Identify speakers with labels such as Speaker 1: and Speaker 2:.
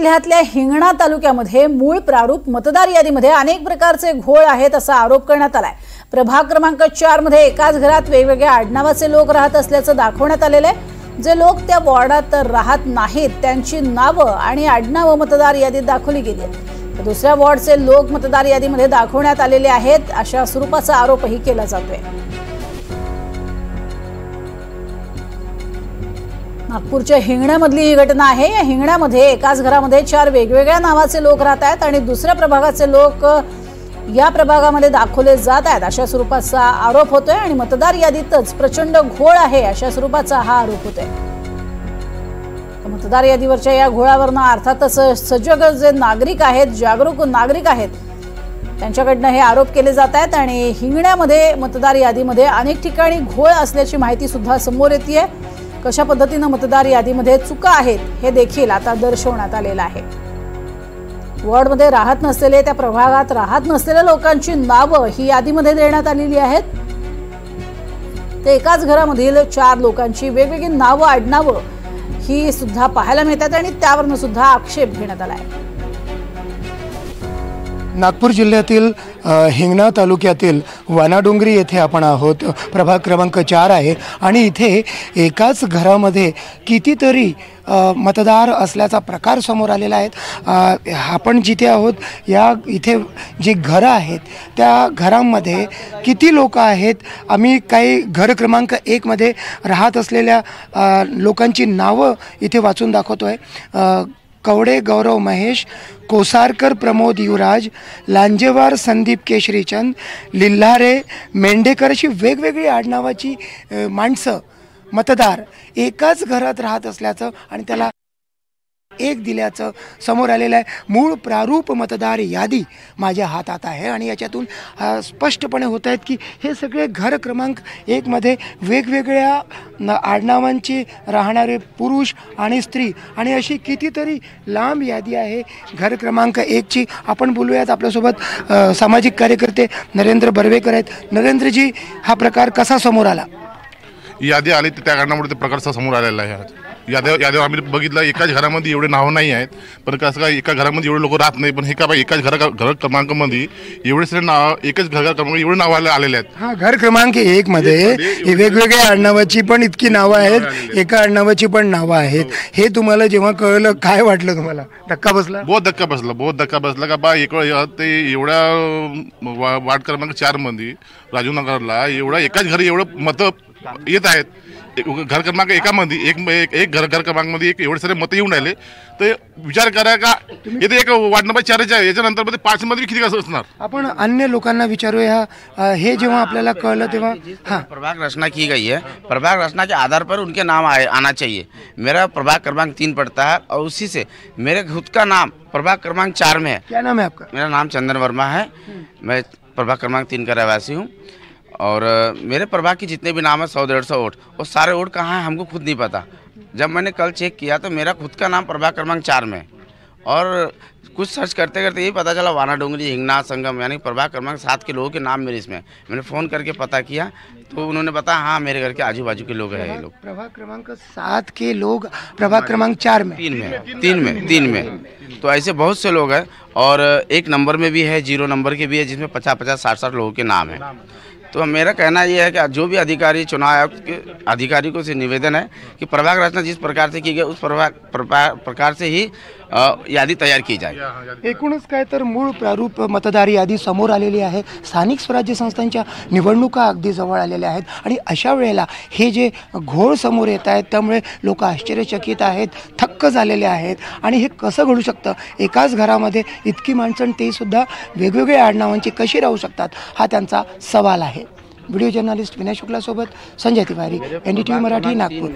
Speaker 1: जिल्ह्यातल्या हिंगणा तालुक्यामध्ये मूळ प्रारूप मतदार यादीमध्ये अनेक प्रकारचे घोळ आहेत असा आरोप करण्यात आलाय। प्रभाग क्रमांक 4 मध्ये एकाच घरात वेगवेगळ्या आडनावाचे लोक राहत असल्याचं दाखवण्यात आलेलं आहे। जे लोक त्या वॉर्डात राहत नाहीत त्यांची नावं आणि आडनावं मतदार यादीत दाखवली गेली आहेत। तर दुसऱ्या वॉर्डचे लोक मतदार यादीमध्ये दाखवण्यात आलेले आहेत अशा स्वरूपाचा आरोपही केला जातोय। नागपूरच्या हिंगण्यामधली ही घटना आहे। या हिंगण्यामध्ये एकाच घरामध्ये 4 वेगवेगळ्या नावाचे लोक राहत आहेत आणि दुसऱ्या प्रभागाचे लोक या प्रभागामध्ये दाखवले जात आहेत अशा स्वरूपाचा आरोप होतोय आणि मतदार यादीतच प्रचंड घोळ आहे अशा स्वरूपाचा हा आरोप होतोय। मतदार यादीवरच्या या घोळावरनं अर्थातच सजग जे नागरिक आहेत, जागरूक नागरिक आहेत, त्यांच्याकडनं हे आरोप केले जात आहेत आणि हिंगण्यामध्ये मतदार यादीमध्ये अनेक ठिकाणी घोळ असल्याची माहिती सुद्धा समोर येतेय। कशा पद्धतीने मतदार यादीमध्ये चुका आहेत हे देखील आता दर्शवण्यात आलेलं आहे। वॉर्डमध्ये राहत नसलेले, त्या प्रभागात राहत नसलेल्या लोकांची नावं ही यादीमध्ये देण्यात आलेली आहेत। ते एकाच घरामधील 4 लोकांची वेगवेगळी नावं आडनावं ही सुद्धा पाहायला मिळतात आणि त्यावरनं सुद्धा आक्षेप घेण्यात आला आहे।
Speaker 2: नागपूर जिल्ह्यातील हिंगणा तालुक्यातील वानाडोंगरी येथे आपण आहोत। प्रभाग क्रमांक 4 आहे आणि इथे एकाच घरामध्ये कितीतरी मतदार असल्याचा प्रकार समोर आलेला आहे। आपण जिथे आहोत या इथे जी घरं आहेत त्या घरांमध्ये किती लोक आहेत, आम्ही काही घर क्रमांक 1 मध्ये राहत असलेल्या लोकांची नावं इथे वाचून दाखवतोय। कवडे गौरव महेश, कोसारकर प्रमोद युवराज, लांजेवार संदीप केशरीचंद, लिल्हारे मेंढेकर अशी वेगवेगळी आडनावाची माणसं मतदार एकाच घरात राहत असल्याचं आणि त्याला 1 दिल्याचं समोर आलेलं आहे। मूळ प्रारूप मतदार यादी माझ्या हातात आहे आणि याच्यातून स्पष्टपणे होत आहेत की हे सगळे घर क्रमांक 1 मध्ये वेगवेगळ्या आडनावांची राहणारे पुरुष आणि स्त्री आणि अशी कितीतरी लांब यादी आहे घर क्रमांक 1 ची। आपण बोलूयात, आपल्यासोबत सामाजिक कार्यकर्ते नरेंद्र बर्वेकर आहेत। नरेंद्रजी, हा प्रकार कसा समोर आला?
Speaker 3: यादी आली त्या कारणामुळे ते प्रकार समोर आलेला आहे। यादीवर आम्ही बघितलं एकाच घरामध्ये एवढे नावं नाही आहेत, पण कसं काय एका घरामध्ये एवढे लोक राहत नाही, पण हे का बा एकाच घर क्रमांकामध्ये एवढे सगळे नाव एकच घर क्रमांक एवढे नाव आलेले आहेत।
Speaker 2: हां, घर क्रमांक 1 मध्ये वेगवेगळ्या आडनावाची पण इतकी नावं आहेत, एका आडनावाची पण नावं आहेत। हे तुम्हाला जेव्हा कळलं काय वाटलं तुम्हाला? धक्का बसला?
Speaker 3: बहुत धक्का बसला का बा ते एवढ्या वार्ड क्रमांक 4 मध्ये राजूनगरला एवढा एकाच घरी एवढं मतं येत आहेत। घर क्रमांक 1 मध्ये एक घर क्रमांकमध्ये एवढे सारे मतं येऊन राहिले, तर विचार करा का येथे एक वार्ड नंबर 4 याच्यानंतर मध्ये 5 मध्ये किती असणार?
Speaker 2: आपण अन्य लोकांना विचारूया। हे जेव्हा आपल्याला कळलं तेव्हा हाँ,
Speaker 4: प्रभाग रचना की गई है, प्रभाग रचना के आधार पर उनके नाम आना चाहिए। मेरा प्रभाग क्रमांक 3 पड़ता है और उसी से मेरे खुद का नाम प्रभाग क्रमांक 4 में है।
Speaker 2: क्या नाम है आपका?
Speaker 4: मेरा नाम चंदन वर्मा है, मैं प्रभाग क्रमांक 3 का रहवासी हूँ और मेरे प्रभाग की जितने भी नाम है 100-150 वोट, वो सारे वोट कहाँ हैं हमको खुद नहीं पता। जब मैंने कल चेक किया तो मेरा खुद का नाम प्रभाग क्रमांक 4 में और कुछ सर्च करते करते यही पता चला वानाडोंगरी हिंगना संगम यानी प्रभाग क्रमांक 7 के लोगों के नाम मेरे इसमें। मैंने फ़ोन करके पता किया तो उन्होंने बताया हाँ मेरे घर के आजू बाजू के लोग हैं ये लोग।
Speaker 2: प्रभाग क्रमांक 7 के लोग प्रभाग क्रमांक 4 में,
Speaker 4: 3 में तो ऐसे बहुत से लोग हैं और 1 नंबर में भी है, 0 नंबर के भी है, जिसमें 50-50, 60-60 लोगों के नाम हैं। तो मेरा कहना यह है कि जो भी अधिकारी, चुनाव आयोग के अधिकारियों से निवेदन है कि प्रभाग रचना जिस प्रकार से की गई उस प्रकार से ही यादी तयार की जाए।
Speaker 2: एकूणच काय तर मूळ प्रारूप मतदार यादी समोर आलेली आहे। स्थानिक स्वराज्य संस्थांच्या निवडणुका अगदी जवळ आलेल्या आहेत आणि अशा वेळेला हे जे घोळ समोर येत आहेत त्यामुळे लोक आश्चर्यचकित आहेत, थक्क झालेले आहेत आणि हे कसं घडू शकतं? एकाच घरामध्ये इतकी माणसं ते सुद्धा वेगवेगळ्या आडनावांची कशी राहू शकतात हा त्यांचा सवाल आहे। व्हिडिओ जर्नलिस्ट विनय शुक्ला सोबत संजय तिवारी, NDTV मराठी, नागपूर।